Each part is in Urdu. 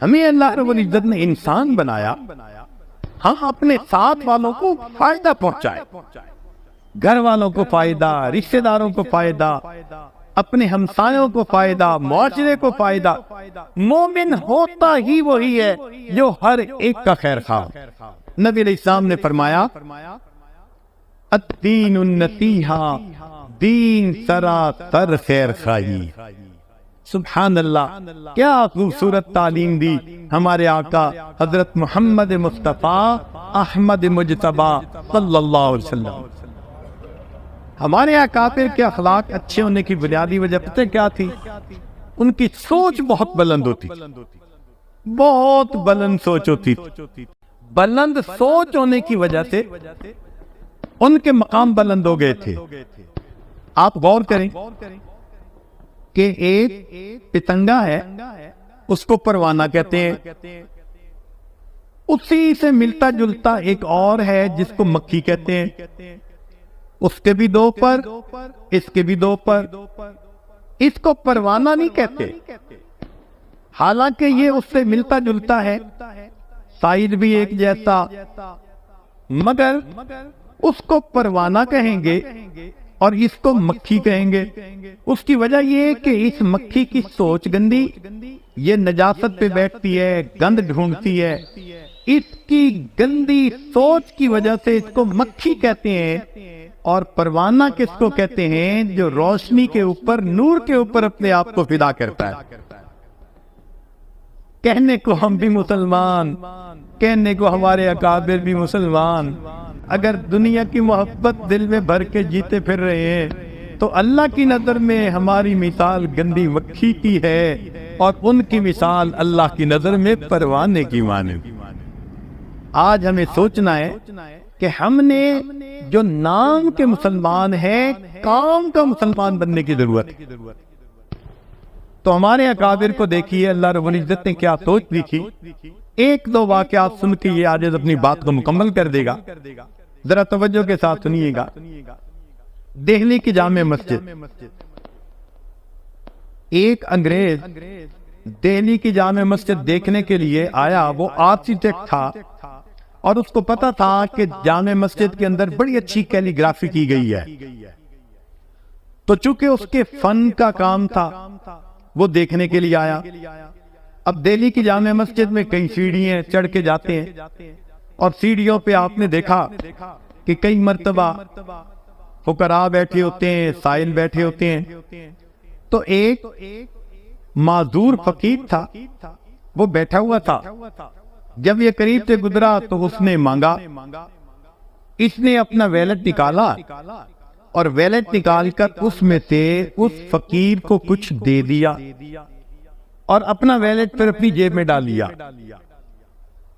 ہمیں اللہ رب العزت نے انسان بنایا، ہم اپنے ساتھ والوں کو فائدہ پہنچائے، گھر والوں کو فائدہ، رشتہ داروں کو فائدہ، اپنے ہمسایوں کو فائدہ، معاشرے کو فائدہ۔ مومن ہوتا ہی وہی ہے جو ہر ایک کا خیر خواہ۔ نبی علیہ السلام نے فرمایا الدین النصیحہ، دین سراسر خیر خواہی۔ سبحان اللہ، کیا خوبصورت تعلیم دی ہمارے آقا حضرت محمد مصطفیٰ احمد مجتبیٰ صلی اللہ علیہ وسلم۔ ہمارے اکابر کے اخلاق اچھے ہونے کی بنیادی وجہ پتہ کیا تھی؟ ان کی سوچ بہت بلند ہوتی، بہت بلند سوچ ہوتی۔ بلند سوچ ہونے کی وجہ سے ان کے مقام بلند ہو گئے تھے۔ آپ غور کریں کہ ایک پتنگا ہے، اس کو پروانہ کہتے ہیں، اسی سے ملتا جلتا ایک اور ہے جس کو مکھی کہتے ہیں، اس کے بھی دو پر، اس کے بھی دو پر، اس کو پروانہ نہیں کہتے، حالانکہ یہ اس سے ملتا جلتا ہے، سائز بھی ایک جیسا، مگر اس کو پروانہ کہیں گے اور اس کو مکھی کہیں گے۔ اس کی وجہ یہ ہے کہ اس مکھی کی سوچ گندی، یہ نجاست پہ بیٹھتی ہے، گند ڈھونڈتی ہے، اس کی گندی سوچ کی وجہ سے اس کو مکھی کہتے ہیں۔ اور پروانہ کس کو کہتے ہیں؟ جو روشنی کے اوپر، نور کے اوپر اپنے آپ کو فدا کرتا ہے۔ کہنے کو ہم بھی مسلمان، کہنے کو ہمارے اکابر بھی مسلمان، اگر دنیا کی محبت دل میں بھر کے جیتے پھر رہے ہیں تو اللہ کی نظر میں ہماری مثال گندی مکھی کی ہے، اور ان کی مثال اللہ کی نظر میں پروانے کی مانند۔ آج ہمیں سوچنا ہے کہ ہم نے جو نام کے مسلمان ہیں، کام کا مسلمان بننے کی ضرورت ہے۔ تو ہمارے اکابر کو دیکھیے اللہ رب العزت نے کیا سوچ دی تھی۔ ایک دو واقعات سن کے یہ آج اپنی بات کو مکمل کر دے گا، ذرا توجہ کے ساتھ سنیے گا۔ دہلی کی جامع مسجد، ایک انگریز دہلی کی جامع مسجد دیکھنے کے لیے آیا۔ وہ آرکیٹیکٹ تھا اور اس کو پتا تھا کہ جامع مسجد کے اندر بڑی اچھی کیلی گرافی کی گئی ہے، تو چونکہ اس کے فن کا کام تھا وہ دیکھنے کے لیے آیا۔ اب دہلی کی جامع مسجد میں کئی سیڑھیاں چڑھ کے جاتے ہیں، اور سیڑھیوں پہ آپ نے دیکھا کہ کئی مرتبہ فقراء بیٹھے ہوتے ہیں، سائل بیٹھے ہوتے ہیں۔ تو ایک معذور فقیر تھا، وہ بیٹھا ہوا تھا۔ جب یہ قریب سے گزرا تو اس نے مانگا، اس نے اپنا ویلٹ نکالا اور ویلٹ نکال کر اس میں سے اس فقیر کو کچھ دے دیا، اور اپنا ویلٹ پھر اپنی جیب میں ڈال لیا۔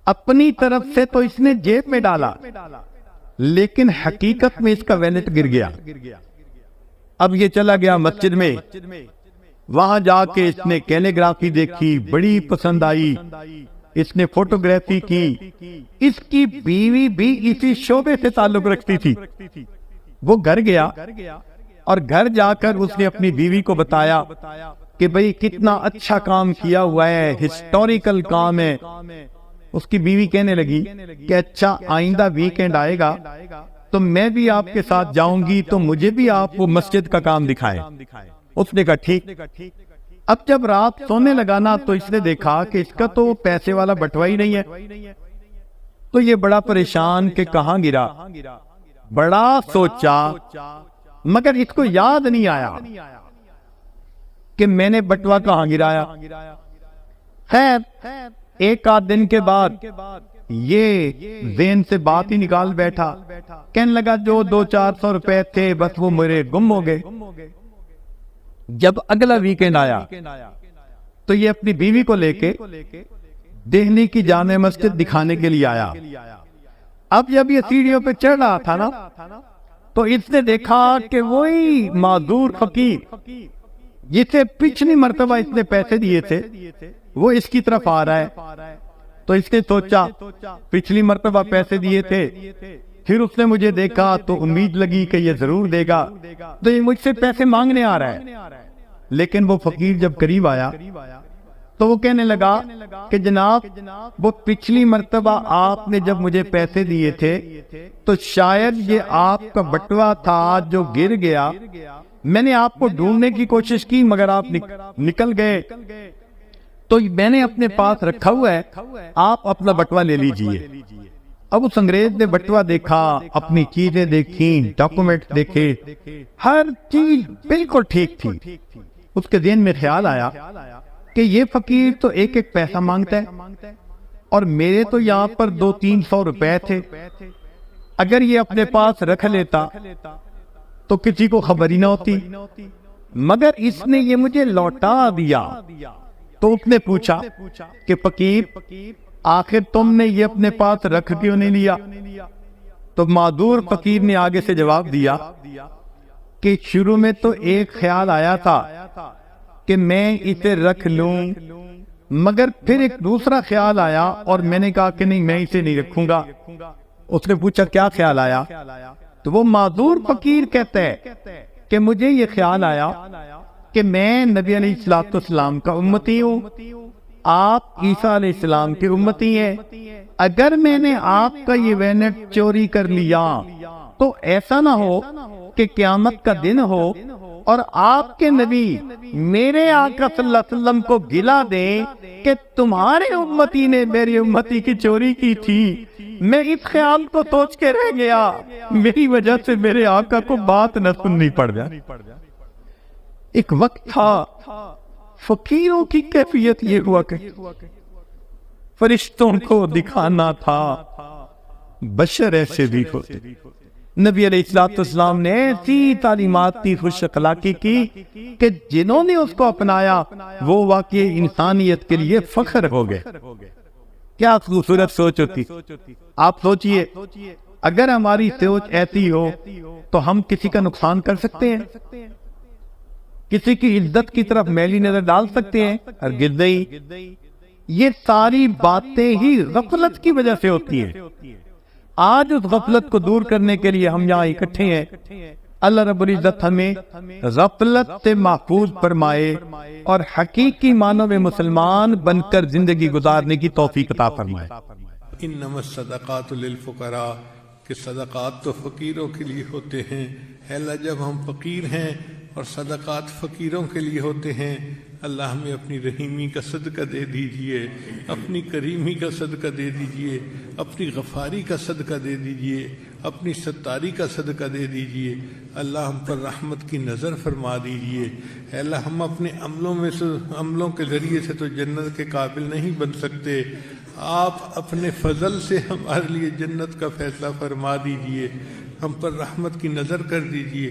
اپنی طرف سے تو اس نے جیب میں ڈالا، لیکن حقیقت میں اس کا ویلٹ گر گیا۔ اب یہ چلا گیا مسجد میں، وہاں جا کے اس نے کیلیگرافی دیکھی، بڑی پسند آئی، اس نے فوٹوگرافی کی۔ اس کی بیوی بھی اسی شعبے سے تعلق رکھتی تھی۔ وہ گھر گیا اور گھر جا کر اس نے اپنی بیوی کو بتایا کہ بھئی کتنا اچھا کام کیا ہوا ہے، ہسٹوریکل کام ہے۔ اس کی بیوی کہنے لگی کہ اچھا آئندہ ویکینڈ آئے گا تو میں بھی آپ کے ساتھ جاؤں گی، تو مجھے بھی آپ وہ مسجد کا کام دکھائیں۔ اس نے کہا ٹھیک۔ اب جب رات سونے لگانا تو اس نے دیکھا کہ اس کا تو پیسے والا بٹوا ہی نہیں ہے، تو یہ بڑا پریشان کہ کہاں گرا، بڑا سوچا، مگر اس کو یاد نہیں آیا کہ میں نے بٹوا کہاں گرایا۔ خیر ایک آدھ دن کے بعد یہ ذہن سے بات ہی نکال بیٹھا، کہنے لگا جو 200-400 روپے تھے بس وہ میرے گم ہو گئے۔ جب اگلا ویکینڈ آیا تو یہ اپنی بیوی کو لے کے دہلی کی جامع مسجد دکھانے کے لیے آیا۔ اب جب یہ سیڑھیوں پہ چڑھ رہا تھا نا تو اس نے دیکھا کہ وہی معذور فقیر جسے پچھلی مرتبہ اس نے پیسے دیے تھے وہ اس کی طرف آ رہا ہے۔ تو اس نے سوچا پچھلی مرتبہ پیسے دیے تھے، پھر اس نے مجھے دیکھا تو امید لگی کہ یہ ضرور دے گا، تو یہ مجھ سے پیسے مانگنے آ رہا ہے۔ لیکن وہ فقیر جب قریب آیا تو وہ کہنے لگا کہ جناب وہ پچھلی مرتبہ آپ نے جب مجھے پیسے دیے تھے تو شاید یہ آپ کا بٹوا تھا جو گر گیا، میں نے آپ کو ڈھونڈنے کی کوشش کی مگر آپ نکل گئے، تو میں نے اپنے پاس رکھا ہوا ہے، آپ اپنا بٹوا لے لیجئے۔ اب اس انگریز نے بٹوا دیکھا، اپنی چیزیں دیکھیں، ڈاکومنٹ دیکھے، ہر چیز بالکل ٹھیک تھی۔ اس کے ذہن میں خیال آیا کہ یہ فقیر تو ایک ایک پیسہ مانگتا ہے اور میرے تو یہاں پر 200-300 روپے تھے، اگر یہ اپنے پاس رکھ لیتا تو کسی کو خبر ہی نہ ہوتی، مگر اس نے یہ مجھے لوٹا دیا۔ تو اس نے پوچھا کہ فقیر آخر تم نے یہ اپنے پاس رکھ کیوں نہیں لیا؟ تو معذور فقیر نے آگے سے جواب دیا کہ شروع میں تو ایک خیال آیا تھا کہ میں اسے رکھ لوں، مگر پھر ایک دوسرا خیال آیا اور میں نے کہا کہ نہیں، میں اسے نہیں رکھوں گا۔ اس نے پوچھا کیا خیال آیا؟ تو وہ معذور فقیر کہتا ہے کہ مجھے یہ خیال آیا کہ میں نبی علیہ السلام کا امتی ہوں، آپ عیسیٰ علیہ السلام کے امتی ہیں، اگر میں نے آپ کا یہ وینٹ چوری کر لیا تو ایسا نہ ہو کہ قیامت کا دن ہو اور آپ کے نبی میرے آقا صلی اللہ علیہ وسلم کو گلا دیں کہ تمہارے امتی نے میری امتی کی چوری کی تھی۔ میں اس خیال کو سوچ کے رہ گیا، میری وجہ سے میرے آقا کو بات نہ سننی پڑ جائے۔ ایک وقت تھا فقیروں کی کیفیت یہ ہوا کہ فرشتوں کو دکھانا تھا بشر ایسے بھی ہوتے۔ نبی علیہ السلام نے ایسی تعلیمات کی خوش اخلاقی کی کہ جنہوں نے اس کو اپنایا وہ واقعی انسانیت کے لیے فخر ہو گئے۔ کیا خوبصورت سوچ ہوتی۔ آپ سوچئے اگر ہماری سوچ ایسی ہو تو ہم کسی کا نقصان کر سکتے ہیں، کسی کی عزت کی طرف میلی نظر ڈال سکتے ہیں؟ ہرگز نہیں۔ یہ ساری باتیں ہی غفلت کی وجہ سے ہوتی ہیں۔ آج اس غفلت کو دور کرنے کے لیے ہم یہاں اکٹھے ہیں۔ اللہ رب العزت ہمیں غفلت سے محفوظ فرمائے اور حقیقی معنوں میں مسلمان بن کر زندگی گزارنے کی توفیق عطا فرمائے۔ انما الصدقات للفقراء، کہ صدقات تو فقیروں کے لیے ہوتے ہیں۔ اے اللہ جب ہم فقیر ہیں اور صدقات فقیروں کے لیے ہوتے ہیں، اللہ ہمیں اپنی رحیمی کا صدقہ دے دیجئے، اپنی کریمی کا صدقہ دے دیجئے، اپنی غفاری کا صدقہ دے دیجئے، اپنی ستاری کا صدقہ دے دیجئے۔ اللہ ہم پر رحمت کی نظر فرما دیجئے۔ اے اللہ ہم اپنے عملوں کے ذریعے سے تو جنت کے قابل نہیں بن سکتے، آپ اپنے فضل سے ہمارے لیے جنت کا فیصلہ فرما دیجئے، ہم پر رحمت کی نظر کر دیجئے۔